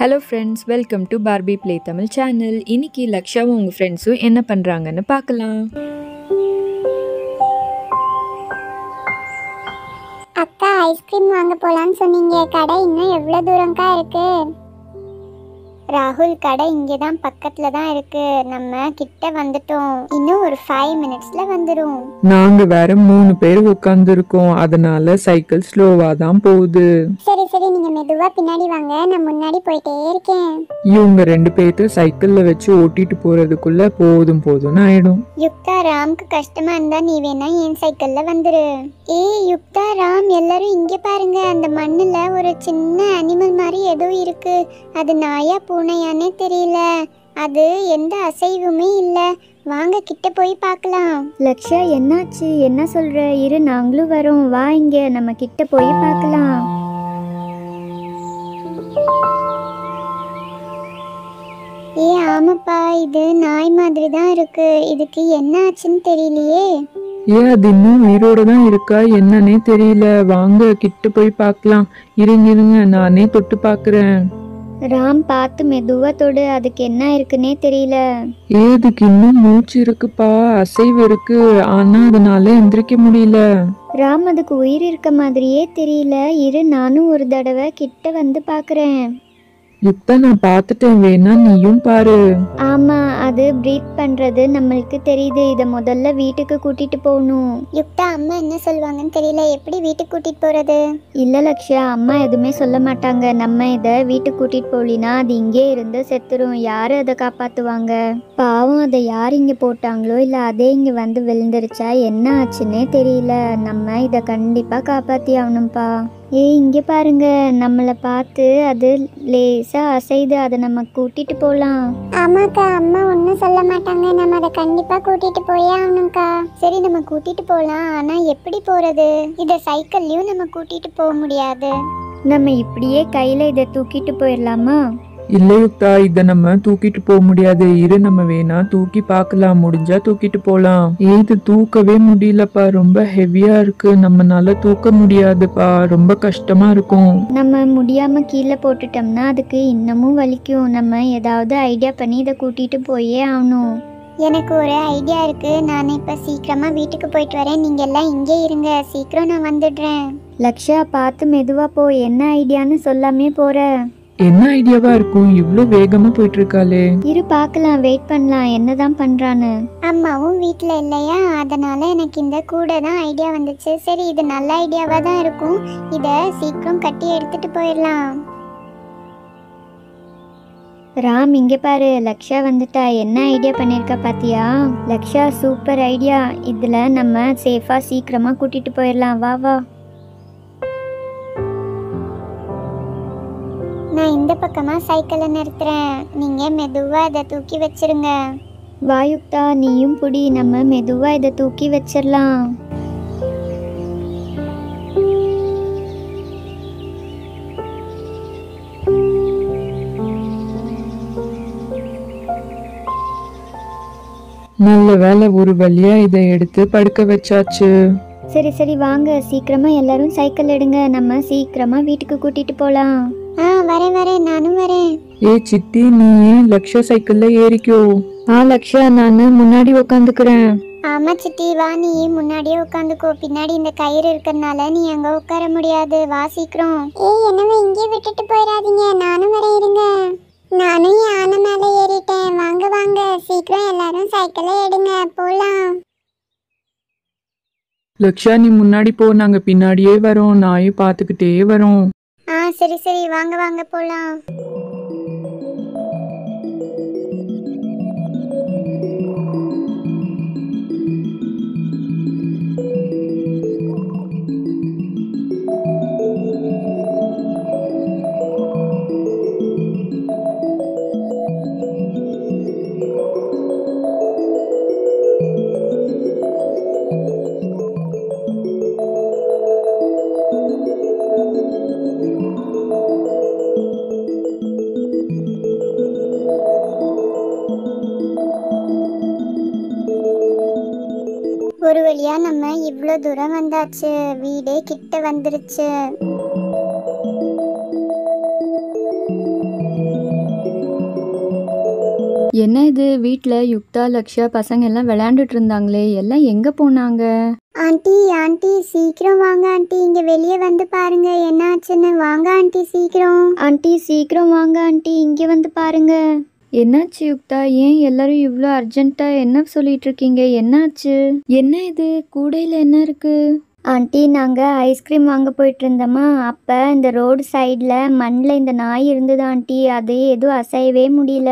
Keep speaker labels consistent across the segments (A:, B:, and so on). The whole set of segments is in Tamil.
A: Hello friends, welcome to Barbie play Tamil channel. இன்னைக்கு லக்ஷாவும் உங்கள் ஃப்ரெண்ட்ஸும் என்ன பண்ணுறாங்கன்னு பார்க்கலாம்.
B: அக்கா, ஐஸ்கிரீம் வாங்க போலான்னு சொன்னீங்க. கடை இன்னும் எவ்வளோ தூரம்க்கா இருக்கு? ராகுல், கடை இங்கே தான் பக்கத்தில் தான் இருக்கு. நம்ம கிட்ட வந்துட்டோம். இன்னும் ஒரு 5 மினிட்ஸ்ல வந்துடும்.
C: நாங்க வேற 3 பேர் உட்காந்துருக்கோம், அதனால சைக்கிள் ஸ்லோவா தான் போகுது.
B: சரி சரி, நீங்க மெதுவா பின்னாடி வாங்க, நான் முன்னாடி போயிட்டே இருக்கேன்.
C: இவங்க 2 பேர்த்த சைக்கிள்ல வச்சு ஓட்டிட்டு போறதுக்குள்ள போதும்னு ஆயிடும்.
B: யுக்தா, ராம்க்கு கஷ்டமா இருந்தா நீ வேணா என் சைக்கிள்ல வந்துரு. ஏய் யுக்தா, ராம், எல்லாரும் இங்க பாருங்க. அந்த மண்ணுல ஒரு சின்ன அனிமல் மாதிரி ஏதோ இருக்கு. அது நாயா பூனையானே தெரியல. அது எந்த அசைவுமே இல்ல. வாங்க கிட்ட போய் பார்க்கலாம்.
D: லக்ஷா, என்னாச்சு? என்ன சொல்ற? இரு, நாங்களும் வரோம். வா, இங்க நம்ம கிட்ட போய் பார்க்கலாம்.
B: ஏ ஆமாப்பா, இது நாய் மாதிரி தான் இருக்கு. இதுக்கு என்ன ஆச்சுன்னு தெரியலையே.
C: ஏன் அது இன்னும் உயிரோட தான் இருக்கா என்னன்னே தெரியல. வாங்க கிட்ட போய் பார்க்கலாம். இருங்க, நானே தொட்டு பார்க்கறேன்.
D: ராம், பார்த்து மெதுவா தொடு. அதுக்கு என்ன இருக்குன்னே தெரியல.
C: ஏதுக்கு இன்னும் மூச்சு இருக்குப்பா, அசைவு இருக்கு, ஆனா அதனால எந்திரிக்க முடியல.
D: ராம், அதுக்கு உயிர் இருக்க மாதிரியே தெரியல. இரு, நானும் ஒரு தடவை கிட்ட வந்து பார்க்கறேன்.
C: யுக்தா, நான் பார்த்துட்டேன், வேணா நீயும் பாரு.
D: ஆமா, அது பிரீத் பண்றது நம்மளுக்கு தெரியுது. இத முதல்ல வீட்டுக்கு கூட்டிட்டு போகணும்.
B: யுக்தா, அம்மா என்ன சொல்லுவாங்கன்னு தெரியல. எப்படி வீட்டுக்கு கூட்டிட்டு போறது?
D: இல்ல லக்ஷயா, அம்மா எதுவுமே சொல்ல மாட்டாங்க. நம்ம இத வீட்டுக்கு கூட்டிட்டு போலினா அது இங்கே இருந்து செத்துரும். யாரு அதை காப்பாத்துவாங்க? பாவம், அதை யார் இங்க போட்டாங்களோ, இல்ல அதே இங்க வந்து விழுந்துருச்சா, என்ன ஆச்சுன்னே தெரியல. நம்ம இத கண்டிப்பா காப்பாத்தி ஆகணும்ப்பா. ஏய், இங்க பாருங்க, நம்மளை பார்த்து அது லேசா அசைது. அதை நம்ம கூட்டிட்டு போலாம்.
B: ஆமாக்கா, அம்மா ஒன்றும் சொல்ல மாட்டாங்க. நம்ம அதை கண்டிப்பா கூட்டிட்டு போயே ஆகணும்க்கா. சரி, நம்ம கூட்டிட்டு போலாம். ஆனா எப்படி போறது? இத சைக்கிள்லயும் நம்ம கூட்டிட்டு போக முடியாது.
D: நம்ம இப்படியே கையில இதை தூக்கிட்டு போயிடலாமா?
C: இல்ல யுக்தா, இத நம்ம தூக்கிட்டு போக முடியாது. இரு, நம்ம வேணா தூக்கி பார்க்கலாம். முடிஞ்சா தூக்கிட்டு போலாம். இது தூக்கவே முடியலப்பா, ரொம்ப ஹெவியா இருக்கு. நம்மனால தூக்க முடியாதுப்பா, ரொம்ப கஷ்டமா இருக்கும்.
D: நம்ம முடியாம கீழே போட்டுட்டோம்னா அதுக்கு இன்னமும் வலிக்கும். நம்ம ஏதாவது ஐடியா பண்ணி இதை கூட்டிட்டு போயே ஆகணும்.
B: எனக்கு ஒரு ஐடியா இருக்கு. நான் இப்ப சீக்கிரமா வீட்டுக்கு போயிட்டு வரேன். நீங்க எல்லாம் இங்கே இருங்க, சீக்கிரம் நான் வந்துடுறேன்.
D: லக்ஷா, பார்த்து மெதுவா போ. என்ன ஐடியான்னு சொல்லாமே போற?
C: என்ன ஐடியாவா இருக்கும்? இவ்ளோ வேகமா போயிட்டு இருக்காளே.
D: இரு, பார்க்கலாம், வெயிட் பண்ணலாம், என்னதான் பண்றான்னு.
B: அம்மாவும் வீட்டில் இல்லையா, அதனால எனக்கு இந்த கூட தான் ஐடியா வந்துச்சு. சரி, இது நல்ல ஐடியாவாக தான் இருக்கும். இதை சீக்கிரம் கட்டி எடுத்துட்டு போயிடலாம்.
D: ராம், இங்க பாரு, லக்ஷா வந்துட்டா. என்ன ஐடியா பண்ணிருக்கா பாத்தியா? Laksha, super idea. இதுல நம்ம சேஃபா சீக்கிரமா கூட்டிட்டு போயிடலாம். வா வா.
B: நான் இந்த பக்கமா சைக்கிளை நிறுத்துறேன். நீங்க மெதுவா இதை தூக்கி வச்சிருங்க.
D: வாயுக்தா, நீயும் புடி. நம்ம மெதுவா இதை தூக்கி வச்சிடலாம்.
C: நல்ல வேலை, ஒரு வழியா இதை எடுத்து படுக்க வச்சாச்சு.
D: சரி சரி, வாங்க சீக்கிரமா எல்லாரும் சைக்கிள் எடுங்க. நம்ம சீக்கிரமா வீட்டுக்கு கூட்டிட்டு போலாம்.
B: வரேன், நானும் வரேன்.
C: ஏ சித்தி, நீ லக்ஷா சைக்கிள்ல ஏறிக்கோ.
A: லக்ஷா, நான் முன்னாடி உட்காந்துக்கிறேன்.
B: ஆமா சித்தி, வா, நீ முன்னாடியே உட்காந்துக்கோ. பின்னாடி இந்த கயிறு இருக்கறனால நீ அங்க உட்கார முடியாது. வா சீக்கிரம். ஏய், என்னவே இங்கே விட்டுட்டு போயிடாதீங்க, நானும் வரேன், இருங்க. நானும் யானை மேல ஏறிட்டேன். வாங்க வாங்க, சீக்கிரம் எல்லாரும் சைக்கிளை எடுங்க, போலாம்.
C: லக்ஷா, நீ முன்னாடி போ, நாங்க பின்னாடியே வரோம். நாயும் பாத்துக்கிட்டே வரோம்.
B: சரி சரி, வாங்க வாங்க போலாம். ஒரு வழியா நம்ம இவ்வளோ தூரம் வந்தாச்சு. வீடே கிட்ட வந்துருச்சு.
D: என்ன இது வீட்டில் யுக்தா லக்ஷா பசங்க எல்லாம் விளையாண்டுட்டு இருந்தாங்களே, எல்லாம் எங்கே போனாங்க?
B: ஆண்டி ஆண்டி சீக்கிரம் வாங்க ஆண்டி, இங்க வெளியே வந்து பாருங்க என்ன ஆச்சுன்னு. வாங்க ஆண்டி சீக்கிரம்.
D: ஆண்டி சீக்கிரம் வாங்க ஆண்டி, இங்கே வந்து பாருங்க. என்னாச்சு யுக்தா? ஏன் எல்லாரும் இவ்வளோ அர்ஜென்ட்டாக என்ன சொல்லிட்டு இருக்கீங்க? என்னாச்சு? என்ன இது கூடையில் என்ன இருக்கு? ஆண்டி நாங்கள் ஐஸ்கிரீம் வாங்க போயிட்டு இருந்தோமா, அப்போ இந்த ரோடு சைடில் மண்ணில் இந்த நாய் இருந்தது ஆண்டி. அது எதுவும் அசையவே முடியல.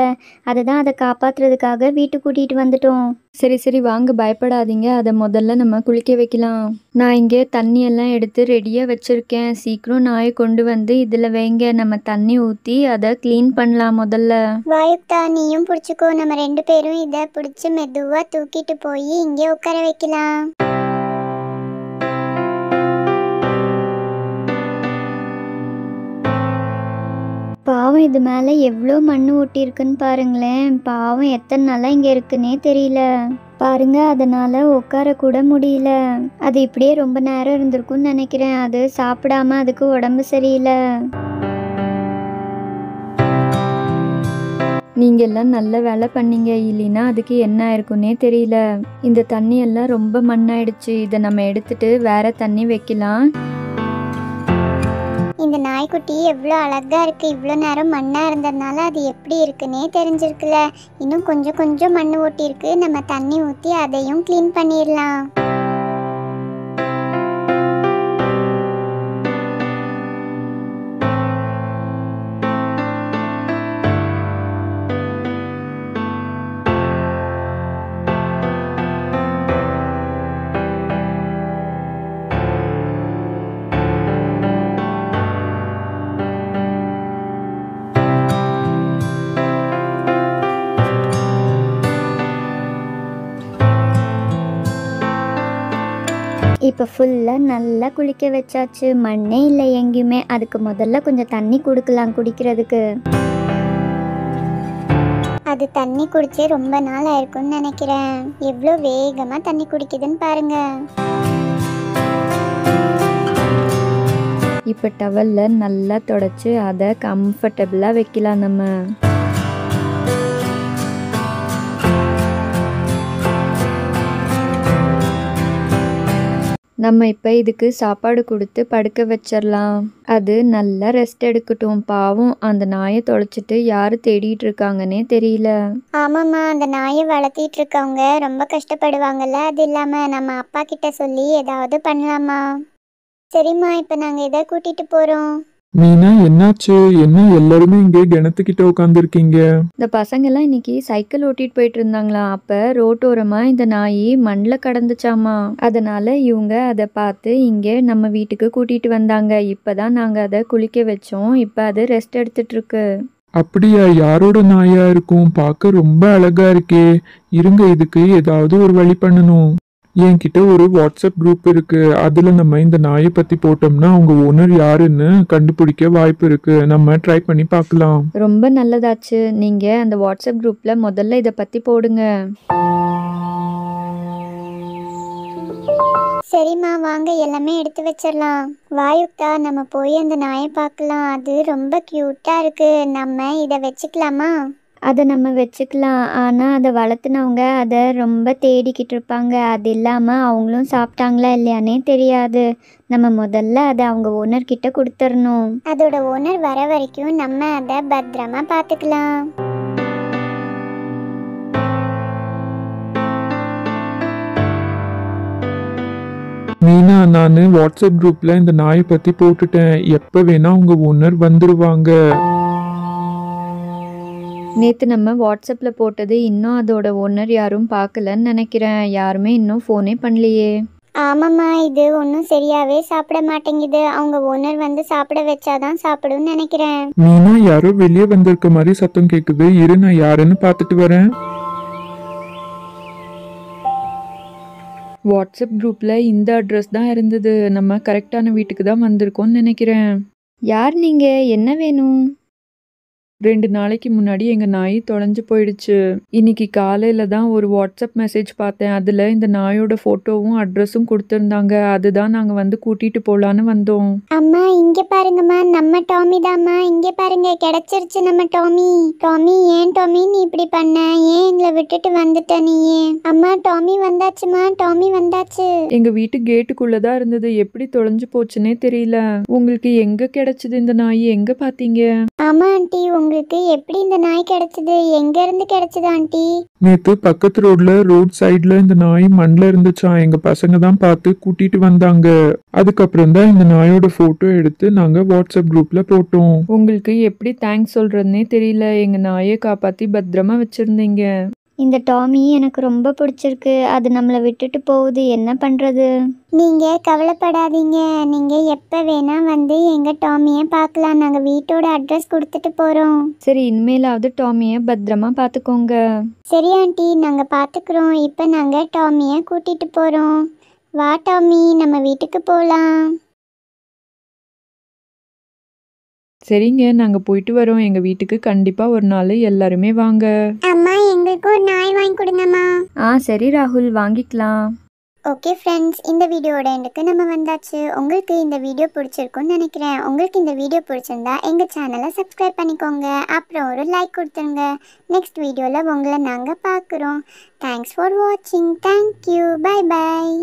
D: அதை காப்பாற்றுறதுக்காக வீட்டுக்கு கூட்டிகிட்டு வந்துட்டோம். சரி சரி வாங்க, பயப்படாதீங்க. அதை முதல்ல நம்ம குளிக்க வைக்கலாம். நான் இங்கே தண்ணியெல்லாம் எடுத்து ரெடியாக வச்சுருக்கேன். சீக்கிரம் நாயை கொண்டு வந்து இதில் வைங்க. நம்ம தண்ணி ஊற்றி அதை க்ளீன் பண்ணலாம் முதல்ல.
B: வாயுக்தா நீயும் பிடிச்சிக்கோ, நம்ம 2 பேரும் இதை பிடிச்சி மெதுவாக தூக்கிட்டு போய் இங்கே உட்கார வைக்கலாம்.
D: பாவம் இது மேலே எவ்வளோ மண் ஒட்டியிருக்குன்னு பாருங்களேன். பாவம் எத்தனை நாளாக இங்கே இருக்குன்னே தெரியல. பாருங்க, அதனால் உட்காரக்கூட முடியல. அது இப்படியே ரொம்ப நேரம் இருந்திருக்குன்னு நினைக்கிறேன். அது சாப்பிடாம அதுக்கு உடம்பு சரியில்லை. நீங்கள் எல்லாம் நல்ல வேலை பண்ணீங்க, இல்லைன்னா அதுக்கு என்ன ஆயிருக்குன்னே தெரியல. இந்த தண்ணி எல்லாம் ரொம்ப மண்ணாயிடுச்சு. இதை நம்ம எடுத்துட்டு வேற தண்ணி வைக்கலாம்.
B: இந்த நாய்க்குட்டி எவ்வளோ அழகா இருக்கு. இவ்வளோ நேரம் மண்ணா இருந்ததுனால அது எப்படி இருக்குன்னே தெரிஞ்சிருக்குல்ல. இன்னும் கொஞ்சம் கொஞ்சம் மண் ஓட்டிருக்கு. நம்ம தண்ணி ஊற்றி அதையும் க்ளீன் பண்ணிடலாம்.
D: இப்போ ஃபுல்லாக நல்லா குளிக்க வச்சாச்சு. மண்ணே இல்லை எங்கேயுமே. அதுக்கு முதல்ல கொஞ்சம் தண்ணி கொடுக்கலாம் குடிக்கிறதுக்கு.
B: அது தண்ணி குடிச்சு ரொம்ப நாள் ஆயிருக்கும்னு நினைக்கிறேன். எவ்வளோ வேகமாக தண்ணி குடிக்குதுன்னு பாருங்க.
D: இப்போ டவலில் நல்லா தொடச்சி அதை கம்ஃபர்டபுளாக வைக்கலாம் நம்ம. நம்ம இப்போ இதுக்கு சாப்பாடு கொடுத்து படுக்க வச்சிடலாம். அது நல்லா ரெஸ்ட் எடுக்கட்டும். பாவம் அந்த நாயை தொலைச்சிட்டு யார் தேடிட்டு இருக்காங்கன்னே தெரியல.
B: ஆமாம்மா, அந்த நாயை வளர்த்திட்டு இருக்கவங்க ரொம்ப கஷ்டப்படுவாங்கல்ல. அது இல்லாமல் நம்ம அப்பா கிட்ட சொல்லி ஏதாவது பண்ணலாமா? சரிம்மா, இப்போ நாங்கள் இதை கூட்டிட்டு போகிறோம்.
C: மீனா என்னாச்சு? என்ன எல்லாருமே இங்கே கிணத்துக்கிட்ட உட்காந்துருக்கீங்க?
D: இந்த பசங்கெல்லாம் இன்னைக்கு சைக்கிள் ஓட்டிட்டு போயிட்டு இருந்தாங்களாம். அப்போ ரோட்டோரமா இந்த நாய் மண்ணில் கடந்துச்சாமா. அதனால இவங்க அதை பார்த்து இங்கே நம்ம வீட்டுக்கு கூட்டிட்டு வந்தாங்க. இப்போதான் நாங்கள் அதை குளிக்க வச்சோம். இப்போ அது ரெஸ்ட் எடுத்துட்டு இருக்கு.
C: அப்படியா? யாரோட நாயா இருக்கும்? பார்க்க ரொம்ப அழகா இருக்கே. இருங்க, இதுக்கு ஏதாவது ஒரு வழி பண்ணணும். என்கிட்ட ஒரு வாட்ஸ்அப் குரூப் இருக்கு. அதுல நம்ம இந்த நாயை பத்தி போட்டோம்னா அவங்க ஓனர் யாருன்னு கண்டுபிடிக்க வாய்ப்பு இருக்கு. நம்ம ட்ரை பண்ணி பார்க்கலாம்.
D: ரொம்ப நல்லதாச்சு. நீங்க அந்த வாட்ஸ்அப் குரூப்ல முதல்ல இதை பத்தி போடுங்க.
B: சரிம்மா, வாங்க எல்லாமே எடுத்து வச்சிடலாம். வாயுக்தா, நம்ம போய் அந்த நாயை பார்க்கலாம். அது ரொம்ப க்யூட்டாக இருக்கு. நம்ம இதை வச்சுக்கலாமா?
D: அதை நம்ம வச்சுக்கலாம். ஆனால் அதை வளர்த்துனவங்க அதை ரொம்ப தேடிக்கிட்டு இருப்பாங்க. அது இல்லாமல் அவங்களும் சாப்பிட்டாங்களா இல்லையானே தெரியாது. நம்ம முதல்ல அதை அவங்க ஓனர்கிட்ட கொடுத்துடணும்.
B: அதோட ஓனர் வர வரைக்கும் நம்ம அதை பத்திரமா பார்த்துக்கலாம்.
C: மீனா, நான் வாட்ஸ்அப் குரூப்ல இந்த நாயை பத்தி போட்டுட்டேன். எப்ப வேணா உங்க ஓனர் வந்துருவாங்க.
D: நேற்று நம்ம வாட்ஸ்அப்பில் போட்டது இன்னும் அதோட ஓனர் யாரும் பார்க்கலன்னு நினைக்கிறேன். யாருமே இன்னும் ஃபோனே பண்ணலையே.
B: ஆமாம்மா, இது ஒன்றும் சரியாவே சாப்பிட மாட்டேங்குது. அவங்க ஓனர் வந்து சாப்பிட வச்சாதான் சாப்பிடும்னு நினைக்கிறேன்.
C: மீனா, யாரோ வெளியே வந்திருக்க மாதிரி சத்தம் கேக்குது. இரு, நான் யாருன்னு பார்த்துட்டு வரேன்.
A: வாட்ஸ்அப் குரூப்பில் இந்த அட்ரஸ் தான் இருந்தது. நம்ம கரெக்டான வீட்டுக்கு தான் வந்திருக்கோம்னு நினைக்கிறேன்.
D: யார் நீங்கள்? என்ன வேணும்?
A: 2 நாளைக்கு முன்னாடி எங்க நாய் தொலைஞ்சு போயிடுச்சு. இன்னைக்கு காலையில தான் ஒரு வாட்ஸ்அப் மெசேஜ் பார்த்தேன். அதுல இந்த நாயோட ஃபோட்டோவும் அட்ரஸும் கொடுத்திருந்தாங்க. அதுதான் நாங்க வந்து கூட்டிட்டு போலான்னு வந்தோம்.
B: அம்மா இங்க பாருங்கம்மா, நம்ம டாமி தாம்மா. இங்க பாருங்க, கிடைச்சிருச்சு நம்ம டாமி. டாமி, ஏன் டாமி நீ இப்படி பண்ண? ஏன் எங்களை விட்டுட்டு வந்துட்ட நீ? அம்மா டாமி வந்தாச்சுமா, டாமி வந்தாச்சு.
A: எங்க வீட்டு கேட்டுக்குள்ள தான் இருந்தது. எப்படி தொலைஞ்சு போச்சுன்னே தெரியல. உங்களுக்கு எங்க கிடைச்சது இந்த நாய்? எங்க பாத்தீங்க?
B: ஆமா ஆண்டி, உங்களுக்கு எப்படி இந்த நாய் கிடைச்சது? எங்க இருந்து கிடைச்சது ஆண்டி?
C: நேத்து பக்கத்து ரோட் சைடுல இந்த நாய் மண்ல இருந்துச்சாம். எங்க பசங்க தான் பார்த்து கூட்டிட்டு வந்தாங்க. அதுக்கப்புறம் தான் இந்த நாயோட போட்டோ எடுத்து நாங்க வாட்ஸ்அப் குரூப்ல போட்டோம்.
A: உங்களுக்கு எப்படி தேங்க்ஸ் சொல்றதுனே தெரியல. எங்க நாயை காப்பாத்தி பத்திரமா வச்சிருந்தீங்க.
D: இந்த டாமி எனக்கு ரொம்ப பிடிச்சிருக்கு. அது நம்மளை விட்டுட்டு போகுது, என்ன பண்ணுறது?
B: நீங்க கவலைப்படாதீங்க. நீங்க எப்ப வேணா வந்து எங்க டாமியை பார்க்கலாம். நாங்க வீட்டோட அட்ரஸ் கொடுத்துட்டு போறோம்.
A: சரி, இனிமேலாவது டாமியை பத்திரமா பார்த்துக்கோங்க.
B: சரி ஆண்டி, நாங்க பார்த்துக்கிறோம். இப்போ நாங்க டாமியை கூட்டிட்டு போறோம். வா டாமி, நம்ம வீட்டுக்கு போகலாம்.
A: சரிங்க, நாங்க போயிட்டு வரோம். எங்க வீட்டுக்கு கண்டிப்பா ஒரு நாள் எல்லாருமே வாங்க.
B: அம்மா, எங்களுக்கு ஒரு நாய் வாங்கி கொடுங்கம்மா.
A: சரி ராகுல், வாங்கிக்கலாம்.
B: ஓகே ஃப்ரெண்ட்ஸ், இந்த வீடியோட எண்டுக்கு நம்ம வந்தாச்சு. உங்களுக்கு இந்த வீடியோ பிடிச்சிருக்கும்னு நினைக்கிறேன். உங்களுக்கு இந்த வீடியோ பிடிச்சிருந்தா எங்கள் சேனலை சப்ஸ்கிரைப் பண்ணிக்கோங்க. அப்புறம் ஒரு லைக் கொடுத்துருங்க. நெக்ஸ்ட் வீடியோவில் உங்களை நாங்கள் பார்க்குறோம். தேங்க்ஸ் ஃபார் வாட்சிங். தேங்க்யூ. Bye bye.